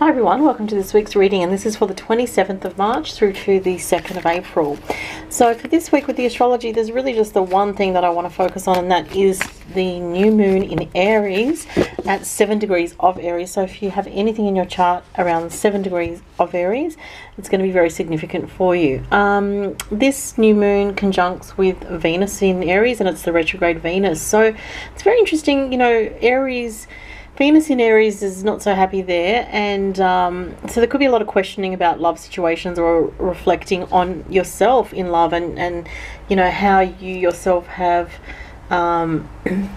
Hi everyone, welcome to this week's reading, and this is for the 27th of March through to the 2nd of April. So for this week with the astrology, there's really just the one thing that I want to focus on, and that is the new moon in Aries at 7 degrees of Aries. So if you have anything in your chart around 7 degrees of Aries, it's going to be very significant for you. This new moon conjuncts with Venus in Aries, and it's the retrograde Venus. So it's very interesting, you know, Venus in Aries is not so happy there, and so there could be a lot of questioning about love situations, or reflecting on yourself in love, and you know, how you yourself have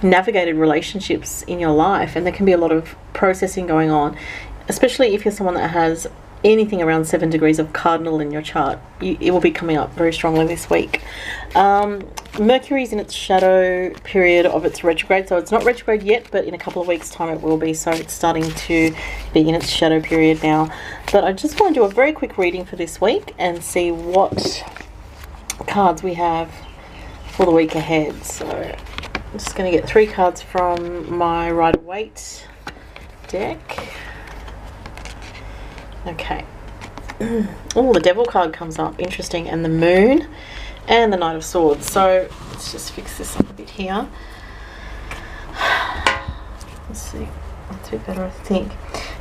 navigated relationships in your life. And there can be a lot of processing going on, especially if you're someone that has anything around 7 degrees of cardinal in your chart. It will be coming up very strongly this week. Mercury's in its shadow period of its retrograde, so it's not retrograde yet, but in a couple of weeks time it will be, so it's starting to be in its shadow period now. But I just want to do a very quick reading for this week and see what cards we have for the week ahead. So I'm just going to get 3 cards from my Rider-Waite deck. Okay. Oh, the Devil card comes up, interesting, and the Moon and the Knight of Swords. So let's just fix this up a bit here. Let's see, that's a bit better, I think.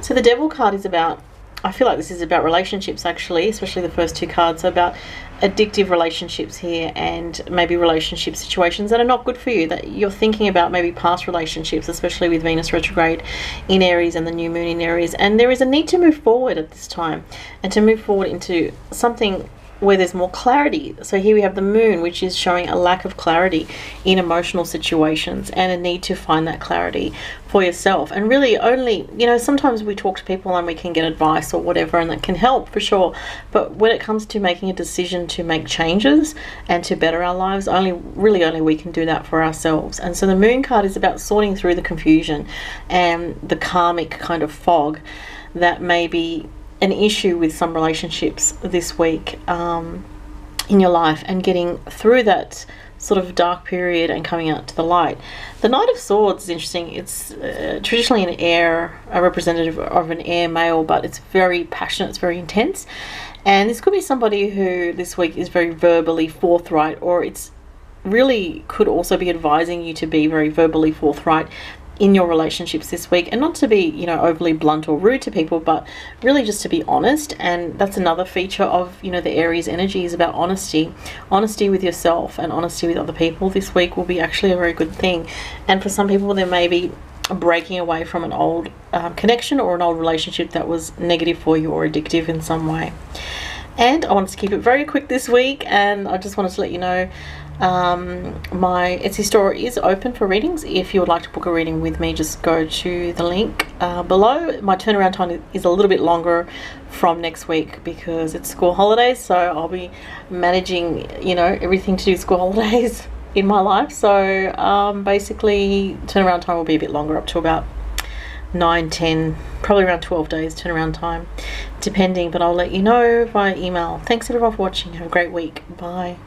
So the Devil card is about, I feel like this is about relationships actually, especially the first 2 cards. So about addictive relationships here, and maybe relationship situations that are not good for you, that you're thinking about, maybe past relationships, especially with Venus retrograde in Aries and the new moon in Aries. And there is a need to move forward at this time, and to move forward into something where there's more clarity. So here we have the moon, which is showing a lack of clarity in emotional situations, and a need to find that clarity for yourself. And really only, you know, sometimes we talk to people and we can get advice or whatever, and that can help for sure, but when it comes to making a decision to make changes and to better our lives, only we can do that for ourselves. And so the Moon card is about sorting through the confusion and the karmic kind of fog that may be an issue with some relationships this week in your life, and getting through that sort of dark period and coming out to the light. The Knight of Swords is interesting. It's traditionally a representative of an air male, but it's very passionate, it's very intense. And this could be somebody who this week is very verbally forthright, or it's really could also be advising you to be very verbally forthright in your relationships this week, and not to be, you know, overly blunt or rude to people, but really just to be honest. And that's another feature of, you know, the Aries energy, is about honesty with yourself and honesty with other people. This week will be actually a very good thing, and for some people there may be breaking away from an old connection or an old relationship that was negative for you or addictive in some way. And I wanted to keep it very quick this week, and I just wanted to let you know my Etsy store is open for readings. If you would like to book a reading with me, just go to the link below. My turnaround time is a little bit longer from next week because it's school holidays, so I'll be managing, you know, everything to do with school holidays in my life. So basically turnaround time will be a bit longer, up to about 9, 10, probably around 12 days turnaround time, depending, but I'll let you know via email. Thanks everyone for watching. Have a great week. Bye.